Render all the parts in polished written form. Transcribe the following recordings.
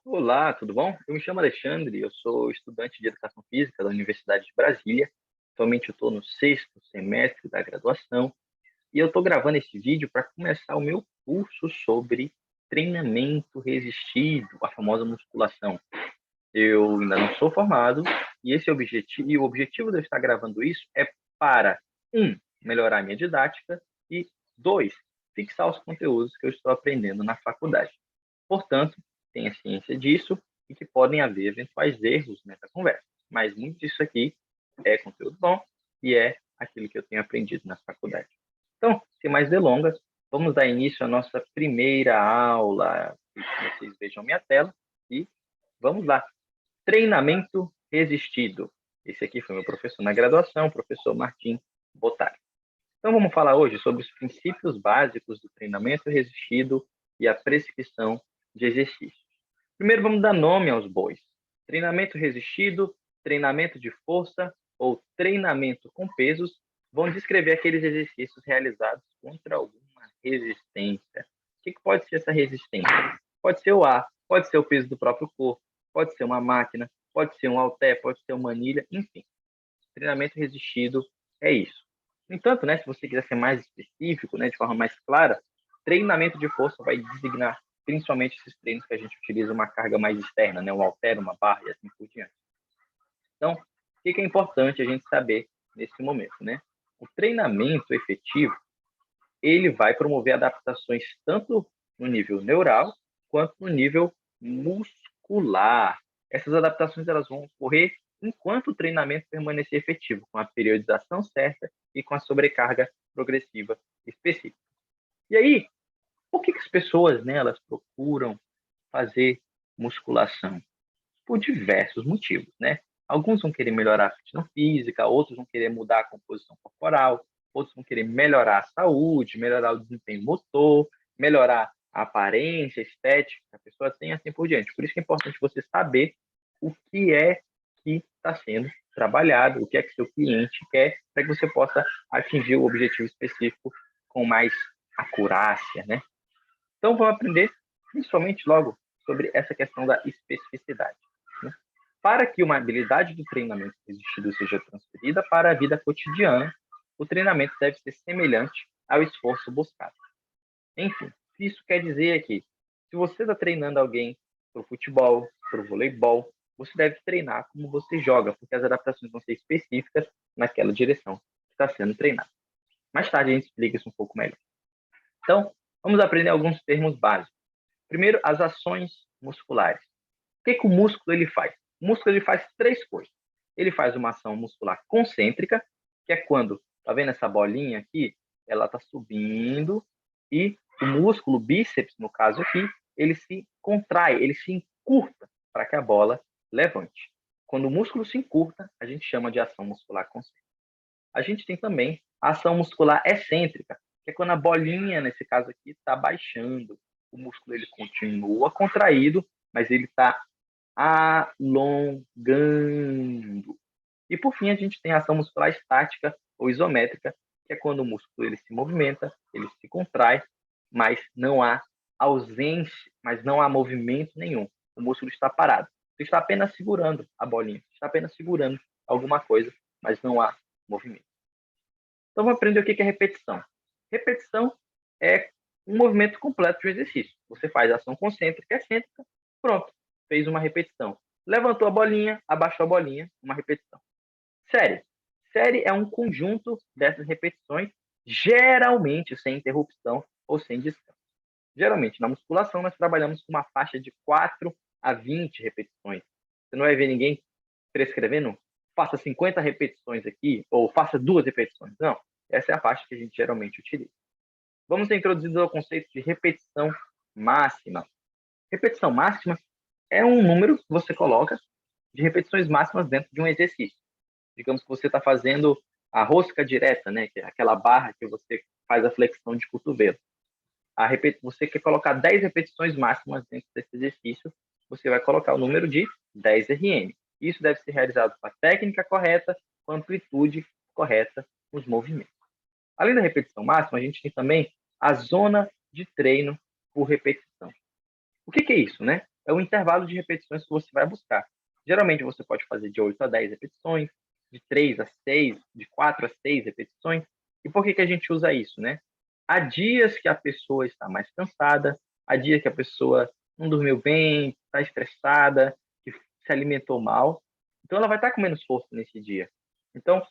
Olá, tudo bom? Eu me chamo Alexandre, eu sou estudante de Educação Física da Universidade de Brasília. Atualmente eu estou no sexto semestre da graduação e eu estou gravando esse vídeo para começar o meu curso sobre treinamento resistido, a famosa musculação. Eu ainda não sou formado e o objetivo de eu estar gravando isso é para, melhorar a minha didática e, dois, fixar os conteúdos que eu estou aprendendo na faculdade. Portanto, tenha ciência disso e que podem haver eventuais erros nessa conversa. Mas muito disso aqui é conteúdo bom e é aquilo que eu tenho aprendido na faculdade. Então, sem mais delongas, vamos dar início à nossa primeira aula. Vocês vejam minha tela e vamos lá. Treinamento resistido. Esse aqui foi meu professor na graduação, o professor Martim Bottari. Então, vamos falar hoje sobre os princípios básicos do treinamento resistido e a prescrição de exercícios. Primeiro, vamos dar nome aos bois. Treinamento resistido, treinamento de força ou treinamento com pesos vão descrever aqueles exercícios realizados contra alguma resistência. O que pode ser essa resistência? Pode ser o ar, pode ser o peso do próprio corpo, pode ser uma máquina, pode ser um halter, pode ser uma anilha, enfim. Treinamento resistido é isso. No entanto, né, se você quiser ser mais específico, né, de forma mais clara, treinamento de força vai designar principalmente esses treinos que a gente utiliza uma carga mais externa, né, um halter, uma barra e assim por diante. Então, o que é importante a gente saber nesse momento, né? O treinamento efetivo, ele vai promover adaptações tanto no nível neural quanto no nível muscular. Essas adaptações elas vão ocorrer enquanto o treinamento permanecer efetivo, com a periodização certa e com a sobrecarga progressiva específica. E aí, por que as pessoas, né, elas procuram fazer musculação? Por diversos motivos, né? Alguns vão querer melhorar a condição física, outros vão querer mudar a composição corporal, outros vão querer melhorar a saúde, melhorar o desempenho motor, melhorar a aparência, a estética que a pessoa tem, assim por diante. Por isso que é importante você saber o que é que está sendo trabalhado, o que é que seu cliente quer, para que você possa atingir o objetivo específico com mais acurácia, né? Então, vamos aprender principalmente logo sobre essa questão da especificidade, né? Para que uma habilidade do treinamento resistido seja transferida para a vida cotidiana, o treinamento deve ser semelhante ao esforço buscado. Enfim, isso quer dizer que se você está treinando alguém para o futebol, para o voleibol, você deve treinar como você joga, porque as adaptações vão ser específicas naquela direção que está sendo treinada. Mais tarde a gente explica isso um pouco melhor. Então, vamos aprender alguns termos básicos. Primeiro, as ações musculares. O que o músculo ele faz? O músculo ele faz três coisas. Ele faz uma ação muscular concêntrica, que é quando, tá vendo essa bolinha aqui? Ela está subindo e o músculo bíceps, no caso aqui, ele se contrai, ele se encurta para que a bola levante. Quando o músculo se encurta, a gente chama de ação muscular concêntrica. A gente tem também a ação muscular excêntrica, que é quando a bolinha, nesse caso aqui, está baixando. O músculo ele continua contraído, mas ele está alongando. E por fim, a gente tem a ação muscular estática ou isométrica, que é quando o músculo ele se movimenta, ele se contrai, mas não há ausência, mas não há movimento nenhum. O músculo está parado. Ele está apenas segurando a bolinha, está apenas segurando alguma coisa, mas não há movimento. Então, vamos aprender o que é repetição. Repetição é um movimento completo de um exercício. Você faz a ação concêntrica e excêntrica, pronto, fez uma repetição. Levantou a bolinha, abaixou a bolinha, uma repetição. Série. Série é um conjunto dessas repetições, geralmente sem interrupção ou sem descanso. Geralmente, na musculação, nós trabalhamos com uma faixa de 4 a 20 repetições. Você não vai ver ninguém prescrevendo, faça 50 repetições aqui, ou faça 2 repetições. Não, essa é a faixa que a gente geralmente utiliza. Vamos ser introduzidos ao conceito de repetição máxima. Repetição máxima é um número que você coloca de repetições máximas dentro de um exercício. Digamos que você está fazendo a rosca direta, né? Que é aquela barra que você faz a flexão de cotovelo. Você quer colocar 10 repetições máximas dentro desse exercício, você vai colocar o número de 10 RM. Isso deve ser realizado com a técnica correta, com a amplitude correta nos movimentos. Além da repetição máxima, a gente tem também a zona de treino por repetição. O que é isso, né? é o intervalo de repetições que você vai buscar. Geralmente você pode fazer de 8 a 10 repetições, de 3 a 6, de 4 a 6 repetições. E por que que a gente usa isso, né? Há dias que a pessoa está mais cansada, há dias que a pessoa não dormiu bem, está estressada, que se alimentou mal. Então ela vai estar com menos força nesse dia. Então,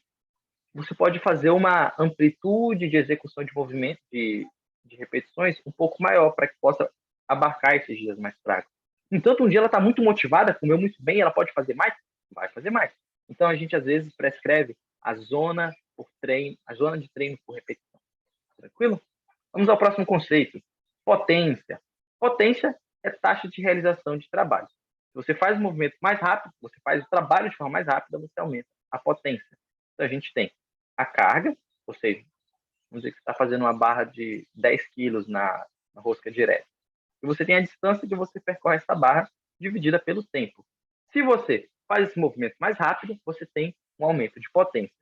você pode fazer uma amplitude de execução de movimento, de repetições, um pouco maior, para que possa abarcar esses dias mais fracos. Entanto, um dia ela está muito motivada, comeu muito bem, ela pode fazer mais? Vai fazer mais. Então, a gente, às vezes, prescreve a zona por treino, a zona de treino por repetição. Tranquilo? Vamos ao próximo conceito. Potência. Potência é taxa de realização de trabalho. Se você faz o movimento mais rápido, você faz o trabalho de forma mais rápida, você aumenta a potência. Então, a gente tem a carga, ou seja, vamos dizer que você está fazendo uma barra de 10 quilos na rosca direta. E você tem a distância que você percorre essa barra dividida pelo tempo. Se você faz esse movimento mais rápido, você tem um aumento de potência.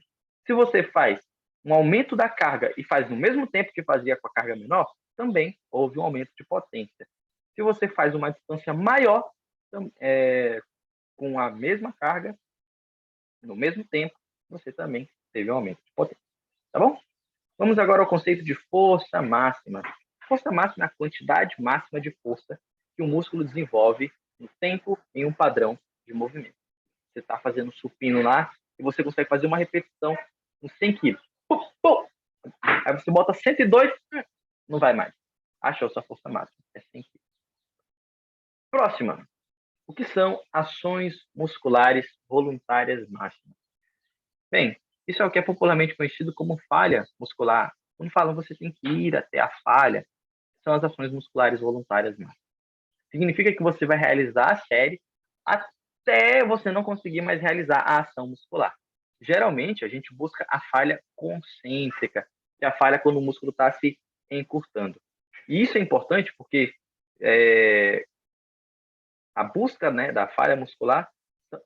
Se você faz um aumento da carga e faz no mesmo tempo que fazia com a carga menor, também houve um aumento de potência. Se você faz uma distância maior com a mesma carga, no mesmo tempo, você também teve um aumento de potência. Tá bom? Vamos agora ao conceito de força máxima. Força máxima é a quantidade máxima de força que o músculo desenvolve no tempo em um padrão de movimento. Você está fazendo supino lá e você consegue fazer uma repetição com 100 quilos. Aí você bota 102, não vai mais. Achou sua força máxima, é 100 quilos. Próxima. O que são ações musculares voluntárias máximas? Bem, isso é o que é popularmente conhecido como falha muscular. Quando falam você tem que ir até a falha, são as ações musculares voluntárias máximas. Significa que você vai realizar a série até você não conseguir mais realizar a ação muscular. Geralmente, a gente busca a falha concêntrica, que é a falha quando o músculo está se encurtando. E isso é importante porque a busca, né, da falha muscular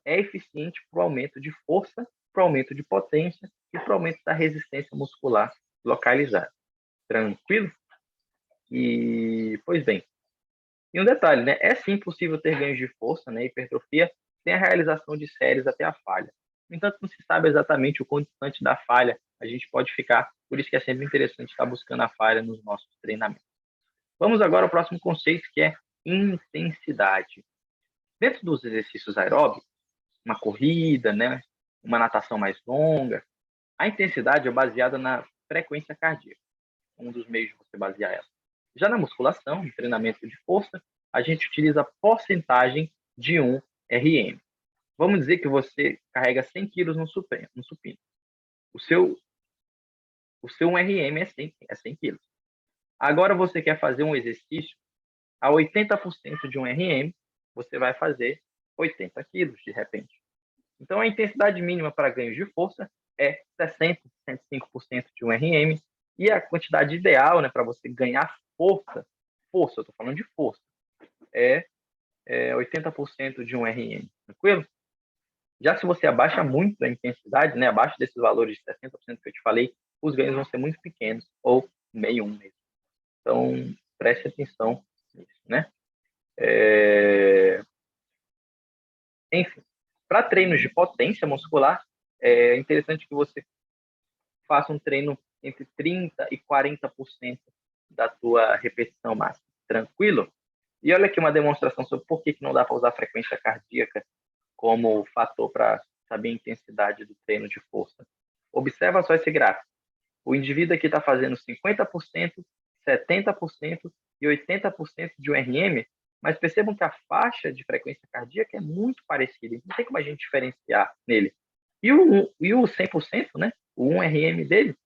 é eficiente para o aumento de força, para o aumento de potência e para o aumento da resistência muscular localizada. Tranquilo? E, pois bem, e um detalhe, né? É sim possível ter ganhos de força, né, hipertrofia, sem a realização de séries até a falha. No entanto, não se sabe exatamente o quanto distante da falha a gente pode ficar, por isso que é sempre interessante estar buscando a falha nos nossos treinamentos. Vamos agora ao próximo conceito, que é intensidade. Dentro dos exercícios aeróbicos, uma corrida, né, uma natação mais longa, a intensidade é baseada na frequência cardíaca, um dos meios de você basear ela. Já na musculação, no treinamento de força, a gente utiliza a porcentagem de 1 RM. Vamos dizer que você carrega 100 quilos no supino. O seu 1 RM é 100 quilos. Agora você quer fazer um exercício a 80% de 1 RM, você vai fazer 80 quilos de repente. Então, a intensidade mínima para ganhos de força é 60%, 65% de 1 RM, e a quantidade ideal, né, para você ganhar força, eu estou falando de força, é 80% de 1 RM, tranquilo? Já se você abaixa muito a intensidade, né, abaixo desses valores de 60% que eu te falei, os ganhos vão ser muito pequenos, ou meio mesmo. Então, preste atenção nisso, né? Enfim, para treinos de potência muscular, é interessante que você faça um treino entre 30% e 40% da tua repetição máxima. Tranquilo? E olha aqui uma demonstração sobre por que não dá para usar a frequência cardíaca como fator para saber a intensidade do treino de força. Observa só esse gráfico. O indivíduo aqui está fazendo 50%, 70% e 80% de 1 RM, mas percebam que a faixa de frequência cardíaca é muito parecida. Não tem como a gente diferenciar nele. E o 100%, né? O 1 RM dele,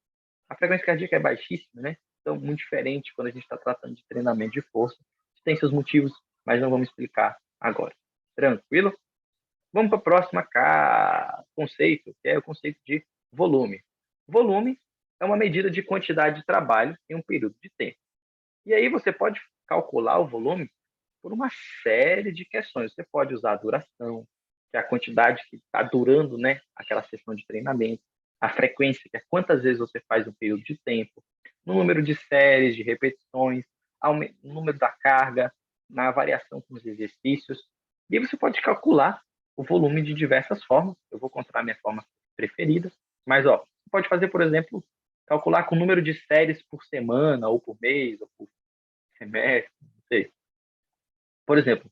a frequência cardíaca é baixíssima, né? Então, muito diferente quando a gente está tratando de treinamento de força. Tem seus motivos, mas não vamos explicar agora. Tranquilo? Vamos para o próximo conceito, que é o conceito de volume. Volume é uma medida de quantidade de trabalho em um período de tempo. E aí você pode calcular o volume por uma série de questões. Você pode usar a duração, que é a quantidade que está durando, né, aquela sessão de treinamento, a frequência, que é quantas vezes você faz um período de tempo, o número de séries, de repetições, o número da carga, na variação com os exercícios. E aí você pode calcular o volume de diversas formas. Eu vou contar a minha forma preferida. Mas, ó, você pode fazer, por exemplo, calcular com o número de séries por semana, ou por mês, ou por semestre, não sei. Por exemplo,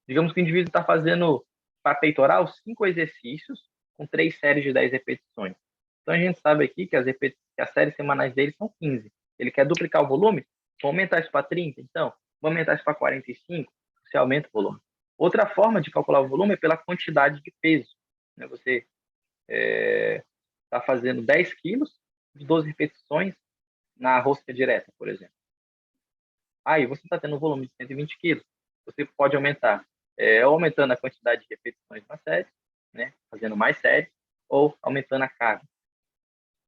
digamos que o indivíduo está fazendo para peitoral 5 exercícios com 3 séries de 10 repetições. Então, a gente sabe aqui que as séries semanais dele são 15. Ele quer duplicar o volume? Vamos aumentar isso para 30? Então, vamos aumentar isso para 45? Você aumenta o volume. Outra forma de calcular o volume é pela quantidade de peso. Né? Você está fazendo 10 quilos de 12 repetições na rosca direta, por exemplo. Aí você está tendo um volume de 120 quilos. Você pode aumentar, ou aumentando a quantidade de repetições na série, né, fazendo mais séries, ou aumentando a carga.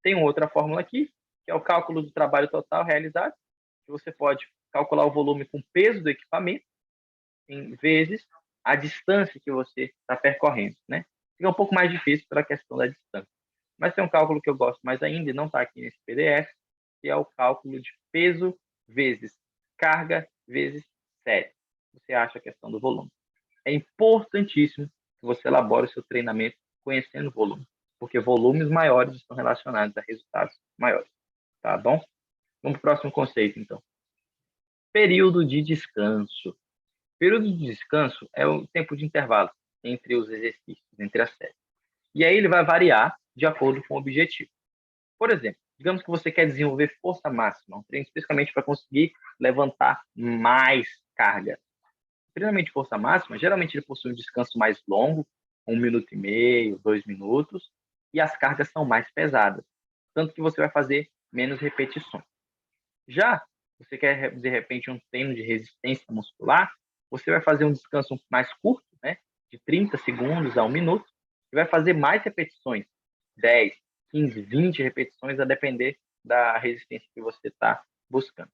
Tem uma outra fórmula aqui, que é o cálculo do trabalho total realizado, que você pode calcular o volume com o peso do equipamento, em vezes a distância que você está percorrendo, né? Fica um pouco mais difícil pela questão da distância. Mas tem um cálculo que eu gosto mais ainda, e não está aqui nesse PDF, que é o cálculo de peso vezes carga vezes série. Você acha a questão do volume. É importantíssimo que você elabore o seu treinamento conhecendo o volume, porque volumes maiores estão relacionados a resultados maiores. Tá bom? Vamos para o próximo conceito, então. Período de descanso. Período de descanso é o tempo de intervalo entre os exercícios, entre as séries. E aí ele vai variar de acordo com o objetivo. Por exemplo, digamos que você quer desenvolver força máxima, um treino especificamente para conseguir levantar mais carga. O treinamento de força máxima, geralmente ele possui um descanso mais longo, 1,5 minutos, 2 minutos, e as cargas são mais pesadas, tanto que você vai fazer menos repetições. Já você quer, de repente, um treino de resistência muscular, você vai fazer um descanso mais curto, né, de 30 segundos a 1 minuto, e vai fazer mais repetições, 10, 15, 20 repetições, a depender da resistência que você está buscando.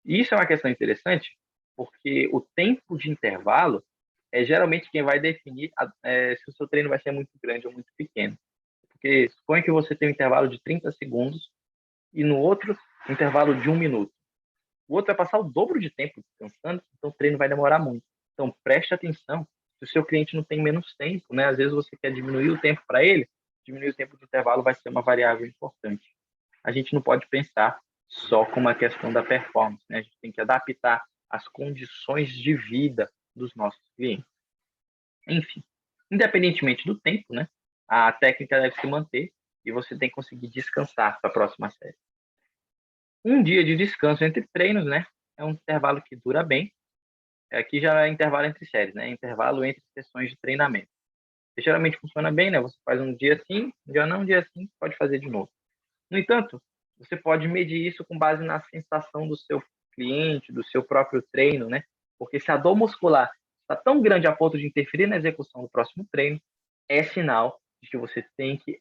E isso é uma questão interessante, porque o tempo de intervalo é geralmente quem vai definir se o seu treino vai ser muito grande ou muito pequeno. Porque suponha que você tem um intervalo de 30 segundos e no outro, um intervalo de 1 minuto. O outro vai passar o dobro de tempo descansando, então o treino vai demorar muito. Então, preste atenção se o seu cliente não tem menos tempo, né? Às vezes você quer diminuir o tempo para ele, diminuir o tempo de intervalo vai ser uma variável importante. A gente não pode pensar só com uma questão da performance, né? A gente tem que adaptar as condições de vida dos nossos clientes. Enfim, independentemente do tempo, né? A técnica deve se manter e você tem que conseguir descansar para a próxima série. Um dia de descanso entre treinos, né? É um intervalo que dura bem. Aqui já é intervalo entre séries, né? Intervalo entre sessões de treinamento. E geralmente funciona bem, né? Você faz um dia assim, um dia não, um dia assim, pode fazer de novo. No entanto, você pode medir isso com base na sensação do seu cliente, do seu próprio treino, né? Porque se a dor muscular está tão grande a ponto de interferir na execução do próximo treino, é sinal de que você tem que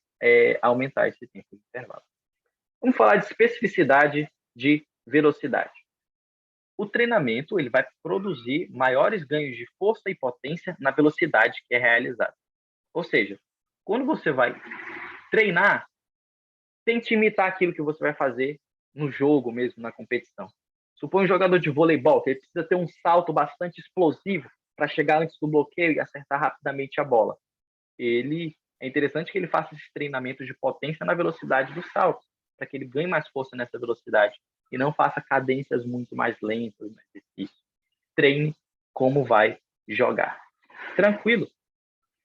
aumentar esse tempo de intervalo. Vamos falar de especificidade de velocidade. O treinamento ele vai produzir maiores ganhos de força e potência na velocidade que é realizada. Ou seja, quando você vai treinar, tente imitar aquilo que você vai fazer no jogo mesmo, na competição. Suponha um jogador de voleibol que ele precisa ter um salto bastante explosivo para chegar antes do bloqueio e acertar rapidamente a bola. É interessante que ele faça esse treinamento de potência na velocidade do salto, para que ele ganhe mais força nessa velocidade e não faça cadências muito mais lentas no exercício. Treine como vai jogar. Tranquilo?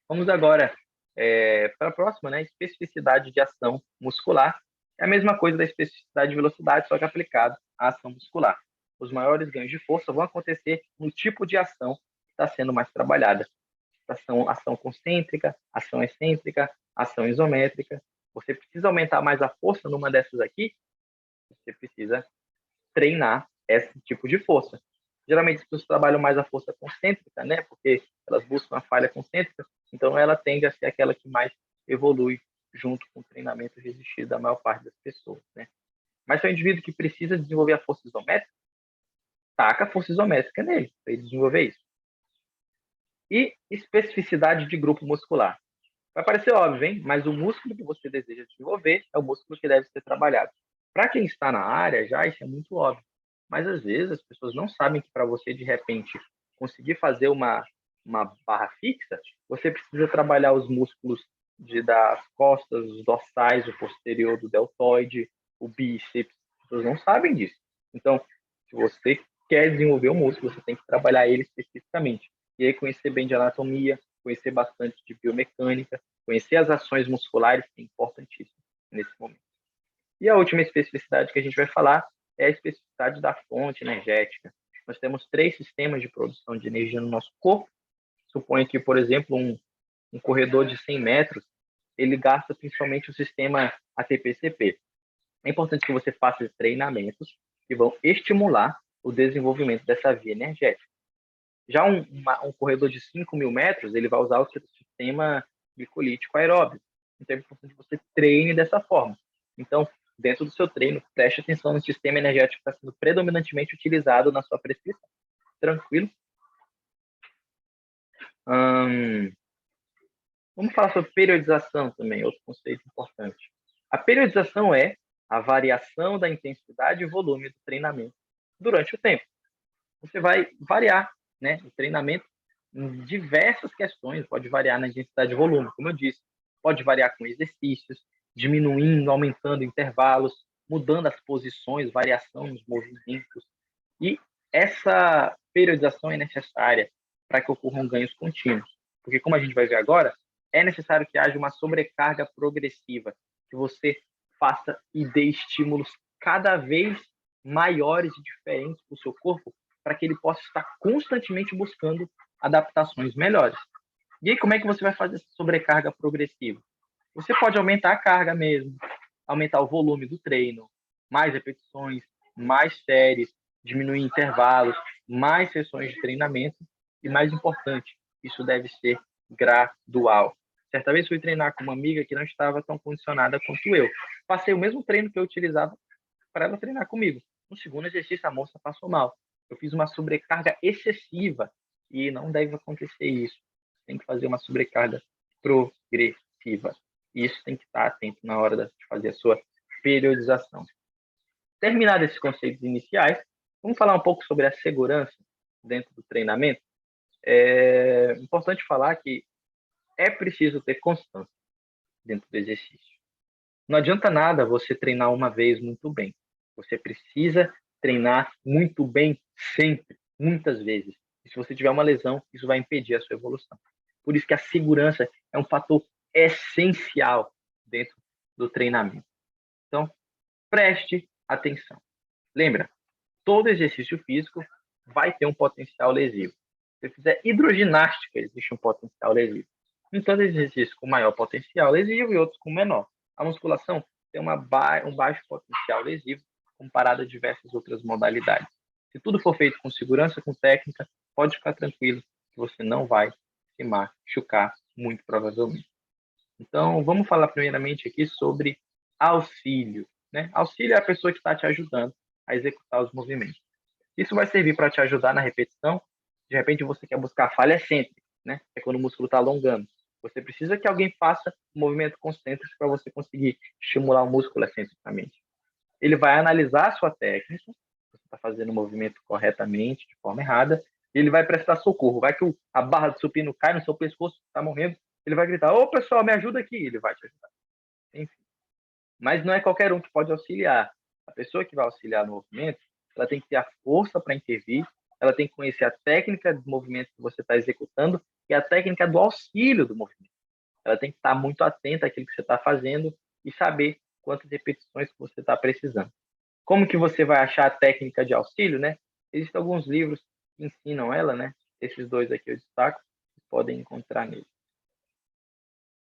Vamos agora para a próxima, né? Especificidade de ação muscular. É a mesma coisa da especificidade de velocidade, só que aplicado à ação muscular. Os maiores ganhos de força vão acontecer no tipo de ação que está sendo mais trabalhada. Ação concêntrica, ação excêntrica, ação isométrica. Você precisa aumentar mais a força numa dessas aqui, você precisa treinar esse tipo de força. Geralmente as pessoas trabalham mais a força concêntrica, né? Porque elas buscam a falha concêntrica, então ela tende a ser aquela que mais evolui junto com o treinamento resistido da maior parte das pessoas, né? Mas se é um indivíduo que precisa desenvolver a força isométrica, taca a força isométrica nele, para ele desenvolver isso. E especificidade de grupo muscular. Vai parecer óbvio, hein? Mas o músculo que você deseja desenvolver é o músculo que deve ser trabalhado. Para quem está na área já, isso é muito óbvio. Mas às vezes as pessoas não sabem que para você, de repente, conseguir fazer uma barra fixa, você precisa trabalhar os músculos das costas, os dorsais, o posterior do deltoide, o bíceps. As pessoas não sabem disso. Então, se você quer desenvolver o músculo, você tem que trabalhar ele especificamente. E aí conhecer bem de anatomia, conhecer bastante de biomecânica, conhecer as ações musculares, que é importantíssimo nesse momento. E a última especificidade que a gente vai falar é a especificidade da fonte energética. Nós temos 3 sistemas de produção de energia no nosso corpo. Suponha que, por exemplo, um corredor de 100 metros, ele gasta principalmente o sistema ATP-CP. É importante que você faça treinamentos que vão estimular o desenvolvimento dessa via energética. Já um corredor de 5.000 metros, ele vai usar o sistema glicolítico aeróbio. Então, é importante que você treine dessa forma. Então, dentro do seu treino, preste atenção no sistema energético que está sendo predominantemente utilizado na sua prescrição. Tranquilo? Vamos falar sobre periodização também, outro conceito importante. A periodização é a variação da intensidade e volume do treinamento durante o tempo. Você vai variar, né, o treinamento em diversas questões, pode variar na intensidade e volume, como eu disse, pode variar com exercícios, diminuindo, aumentando intervalos, mudando as posições, variação nos movimentos. E essa periodização é necessária para que ocorram ganhos contínuos. Porque, como a gente vai ver agora, é necessário que haja uma sobrecarga progressiva, que você faça e dê estímulos cada vez maiores e diferentes para o seu corpo, para que ele possa estar constantemente buscando adaptações melhores. E aí, como é que você vai fazer essa sobrecarga progressiva? Você pode aumentar a carga mesmo, aumentar o volume do treino, mais repetições, mais séries, diminuir intervalos, mais sessões de treinamento e, mais importante, isso deve ser gradual. Certa vez fui treinar com uma amiga que não estava tão condicionada quanto eu. Passei o mesmo treino que eu utilizava para ela treinar comigo. No segundo exercício, a moça passou mal. Eu fiz uma sobrecarga excessiva e não deve acontecer isso. Tem que fazer uma sobrecarga progressiva. E isso tem que estar atento na hora de fazer a sua periodização. Terminados esses conceitos iniciais, vamos falar um pouco sobre a segurança dentro do treinamento. É importante falar que é preciso ter constância dentro do exercício. Não adianta nada você treinar uma vez muito bem. Você precisa treinar muito bem sempre, muitas vezes. E se você tiver uma lesão, isso vai impedir a sua evolução. Por isso que a segurança é um fator essencial dentro do treinamento. Então, preste atenção. Lembra, todo exercício físico vai ter um potencial lesivo. Se você fizer hidroginástica, existe um potencial lesivo. Então, exercícios com maior potencial lesivo e outros com menor. A musculação tem um baixo potencial lesivo comparado a diversas outras modalidades. Se tudo for feito com segurança, com técnica, pode ficar tranquilo que você não vai se machucar, muito provavelmente. Então, vamos falar primeiramente aqui sobre auxílio. Né? Auxílio é a pessoa que está te ajudando a executar os movimentos. Isso vai servir para te ajudar na repetição. De repente, você quer buscar falha excêntrica, né? É quando o músculo está alongando. Você precisa que alguém faça um movimento concêntrico para você conseguir estimular o músculo excentricamente. Ele vai analisar a sua técnica, você está fazendo o movimento corretamente, de forma errada, e ele vai prestar socorro. Vai que a barra de supino cai no seu pescoço, está morrendo, ele vai gritar: ô pessoal, me ajuda aqui, ele vai te ajudar. Enfim. Mas não é qualquer um que pode auxiliar. A pessoa que vai auxiliar no movimento, ela tem que ter a força para intervir, ela tem que conhecer a técnica do movimento que você está executando e a técnica do auxílio do movimento. Ela tem que estar muito atenta àquilo que você está fazendo e saber quantas repetições que você está precisando. Como que você vai achar a técnica de auxílio, né? Existem alguns livros que ensinam ela, né? Esses dois aqui eu destaco, podem encontrar nele.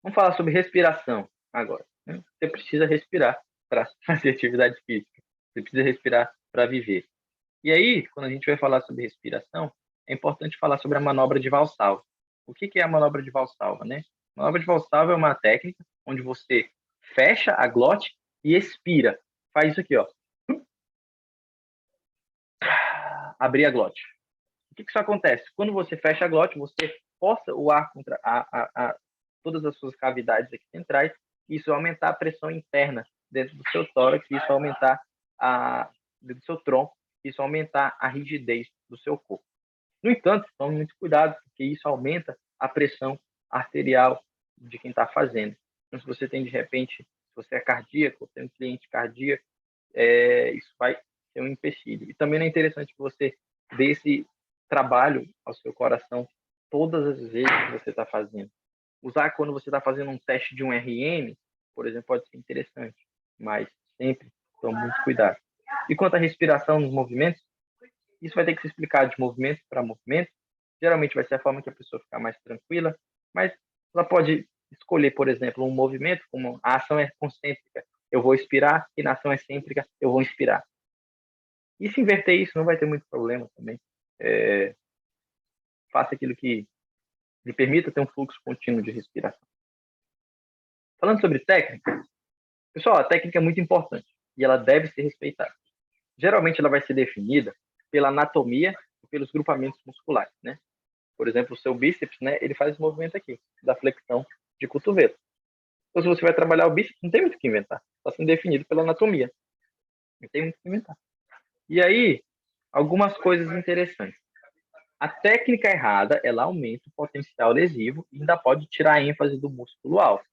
Vamos falar sobre respiração agora. Né? Você precisa respirar para fazer atividade física. Você precisa respirar para viver. E aí, quando a gente vai falar sobre respiração, é importante falar sobre a manobra de Valsalva. O que é a manobra de Valsalva, né? A manobra de Valsalva é uma técnica onde você fecha a glote e expira. Faz isso aqui, ó. Abrir a glote. O que isso acontece? Quando você fecha a glote, você força o ar contra todas as suas cavidades aqui centrais, e isso vai aumentar a pressão interna dentro do seu tórax, isso vai aumentar dentro do seu tronco, isso vai aumentar a rigidez do seu corpo. No entanto, tome muito cuidado, porque isso aumenta a pressão arterial de quem está fazendo. Então, se você tem, de repente, se você é cardíaco, ou tem um cliente cardíaco, isso vai ser um empecilho. E também não é interessante que você dê esse trabalho ao seu coração todas as vezes que você está fazendo. Usar quando você está fazendo um teste de um RM, por exemplo, pode ser interessante, mas sempre tome muito cuidado. E quanto à respiração nos movimentos, isso vai ter que se explicar de movimento para movimento. Geralmente vai ser a forma que a pessoa ficar mais tranquila, mas ela pode escolher, por exemplo, um movimento, como a ação é concêntrica, eu vou expirar, e na ação excêntrica, eu vou inspirar. E se inverter isso, não vai ter muito problema também. Faça aquilo que lhe permita ter um fluxo contínuo de respiração. Falando sobre técnica, pessoal, a técnica é muito importante e ela deve ser respeitada. Geralmente ela vai ser definida pela anatomia e pelos grupamentos musculares, né? Por exemplo, o seu bíceps, né, ele faz esse movimento aqui, da flexão de cotovelo. Então, se você vai trabalhar o bíceps, não tem muito o que inventar. Está sendo definido pela anatomia. Não tem muito o que inventar. E aí, algumas coisas interessantes. A técnica errada, ela aumenta o potencial lesivo e ainda pode tirar a ênfase do músculo alto.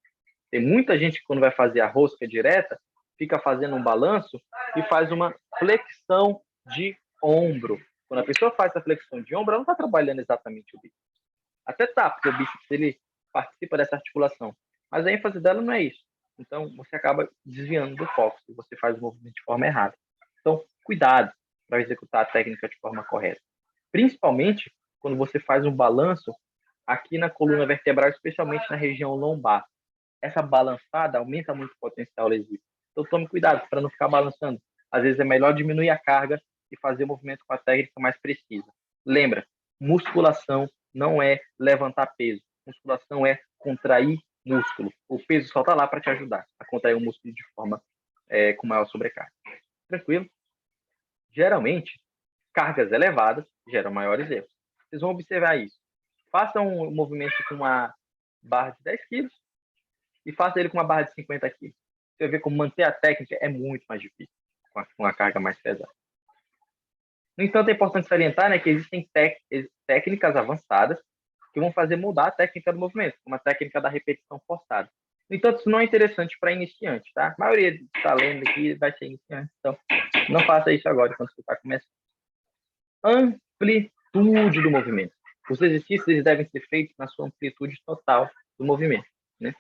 Tem muita gente que, quando vai fazer a rosca direta, fica fazendo um balanço e faz uma flexão de ombro. Quando a pessoa faz essa flexão de ombro, ela não está trabalhando exatamente o bíceps. Até tá, porque o bíceps ele participa dessa articulação. Mas a ênfase dela não é isso. Então, você acaba desviando do foco se você faz o movimento de forma errada. Então, cuidado para executar a técnica de forma correta. Principalmente quando você faz um balanço aqui na coluna vertebral, especialmente na região lombar. Essa balançada aumenta muito o potencial lesivo. Então, tome cuidado para não ficar balançando. Às vezes é melhor diminuir a carga e fazer o movimento com a técnica mais precisa. Lembra, musculação não é levantar peso. Musculação é contrair músculo. O peso só está lá para te ajudar a contrair o músculo de forma com maior sobrecarga. Tranquilo? Geralmente, cargas elevadas geram maiores erros. Vocês vão observar isso. Faça um movimento com uma barra de 10 quilos e faça ele com uma barra de 50 quilos. Você vai ver como manter a técnica é muito mais difícil com a carga mais pesada. No entanto, é importante salientar, né, que existem técnicas avançadas que vão fazer mudar a técnica do movimento, como a técnica da repetição forçada. No entanto, isso não é interessante para iniciante, tá? A maioria que está lendo aqui vai ser iniciante, então não faça isso agora, quando você está começando. Amplitude do movimento. Os exercícios devem ser feitos na sua amplitude total do movimento, né?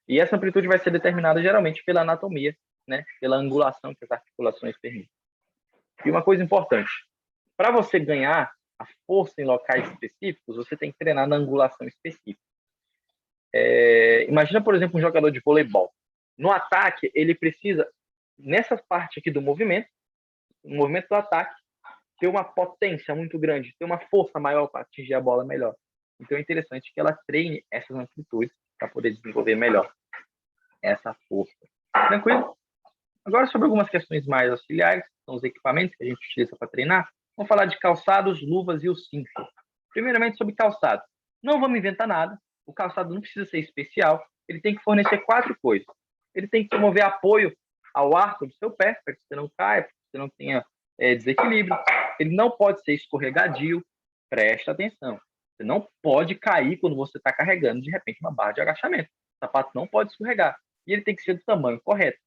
E essa amplitude vai ser determinada geralmente pela anatomia, né? Pela angulação que as articulações permitem. E uma coisa importante, para você ganhar a força em locais específicos, você tem que treinar na angulação específica. Imagina, por exemplo, um jogador de voleibol. No ataque, ele precisa, nessa parte aqui do movimento, no movimento do ataque, ter uma potência muito grande, ter uma força maior para atingir a bola melhor. Então é interessante que ela treine essas amplitudes para poder desenvolver melhor essa força. Tranquilo? Agora, sobre algumas questões mais auxiliares, são os equipamentos que a gente utiliza para treinar. Vamos falar de calçados, luvas e o cinto. Primeiramente, sobre calçado. Não vamos inventar nada. O calçado não precisa ser especial. Ele tem que fornecer 4 coisas. Ele tem que promover apoio ao arco do seu pé, para que você não caia, para que você não tenha desequilíbrio. Ele não pode ser escorregadio. Presta atenção. Você não pode cair quando você está carregando, de repente, uma barra de agachamento. O sapato não pode escorregar. E ele tem que ser do tamanho correto.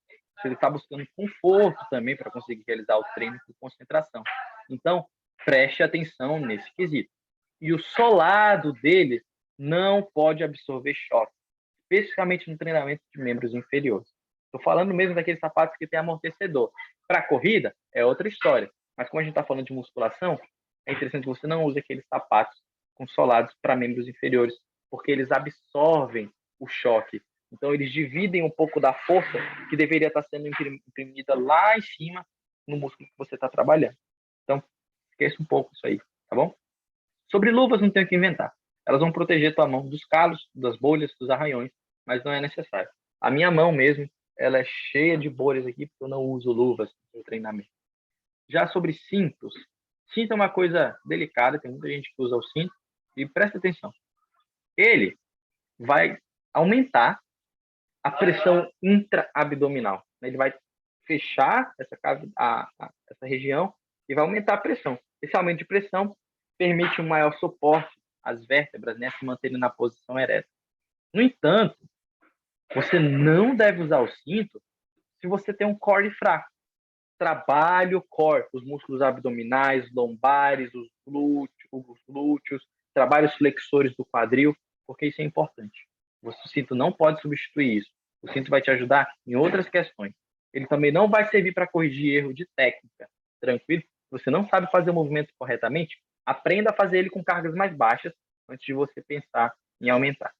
Se ele está buscando conforto também para conseguir realizar o treino com concentração. Então, preste atenção nesse quesito. E o solado dele não pode absorver choque, especificamente no treinamento de membros inferiores. Estou falando mesmo daqueles sapatos que têm amortecedor. Para corrida, é outra história. Mas como a gente está falando de musculação, é interessante que você não use aqueles sapatos com solados para membros inferiores, porque eles absorvem o choque. Então, eles dividem um pouco da força que deveria estar sendo imprimida lá em cima no músculo que você está trabalhando. Então, esqueça um pouco isso aí, tá bom? Sobre luvas, não tenho o que inventar. Elas vão proteger tua mão dos calos, das bolhas, dos arranhões, mas não é necessário. A minha mão mesmo, ela é cheia de bolhas aqui, porque eu não uso luvas no treinamento. Já sobre cintos, cinto é uma coisa delicada, tem muita gente que usa o cinto, e presta atenção. Ele vai aumentar a pressão intraabdominal. Ele vai fechar essa região e vai aumentar a pressão. Esse aumento de pressão permite um maior suporte às vértebras, né, se manterem na posição ereta. No entanto, você não deve usar o cinto se você tem um core fraco. Trabalhe o core, os músculos abdominais, lombares, os glúteos, trabalhe os flexores do quadril, porque isso é importante. O cinto não pode substituir isso. O cinto vai te ajudar em outras questões. Ele também não vai servir para corrigir erro de técnica. Tranquilo? Se você não sabe fazer o movimento corretamente, aprenda a fazer ele com cargas mais baixas antes de você pensar em aumentar.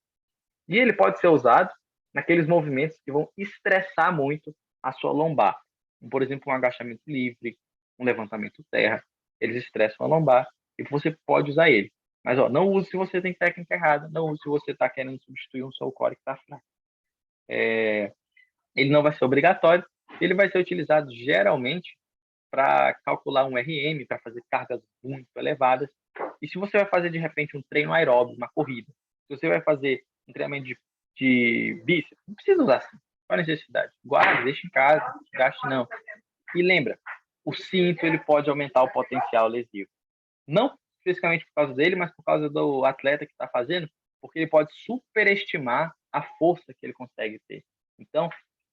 E ele pode ser usado naqueles movimentos que vão estressar muito a sua lombar. Por exemplo, um agachamento livre, um levantamento terra. Eles estressam a lombar e você pode usar ele. Mas ó, não use se você tem técnica errada, não use se você está querendo substituir um seu core que está fraco. Ele não vai ser obrigatório, ele vai ser utilizado geralmente para calcular um RM, para fazer cargas muito elevadas. E se você vai fazer, de repente, um treino aeróbico, uma corrida, se você vai fazer um treinamento de bíceps, não precisa usar assim. Qual a necessidade? Guarde, deixe em casa, gaste não. E lembra, o cinto ele pode aumentar o potencial lesivo. Não especificamente por causa dele, mas por causa do atleta que está fazendo, porque ele pode superestimar a força que ele consegue ter. Então,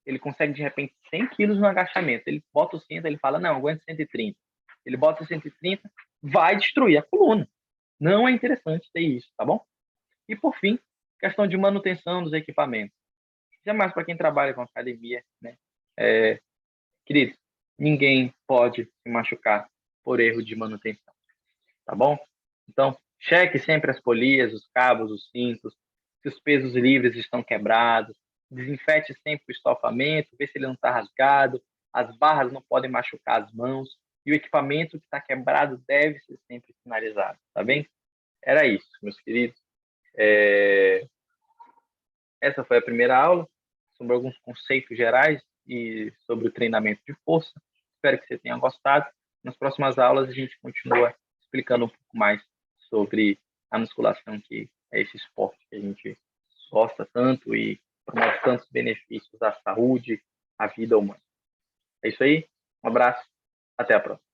ele consegue, de repente, 100 quilos no agachamento. Ele bota o cinto, ele fala, não, aguento 130. Ele bota 130, vai destruir a coluna. Não é interessante ter isso, tá bom? E, por fim, questão de manutenção dos equipamentos. Isso é mais para quem trabalha com academia, né? Querido, ninguém pode se machucar por erro de manutenção, tá bom? Então, cheque sempre as polias, os cabos, os cintos, se os pesos livres estão quebrados, desinfete sempre o estofamento, vê se ele não está rasgado, as barras não podem machucar as mãos, e o equipamento que está quebrado deve ser sempre sinalizado, tá bem? Era isso, meus queridos. Essa foi a primeira aula sobre alguns conceitos gerais e sobre o treinamento de força. Espero que você tenha gostado. Nas próximas aulas a gente continua explicando um pouco mais sobre a musculação, que é esse esporte que a gente gosta tanto e promove tantos benefícios à saúde, à vida humana. É isso aí. Um abraço. Até a próxima.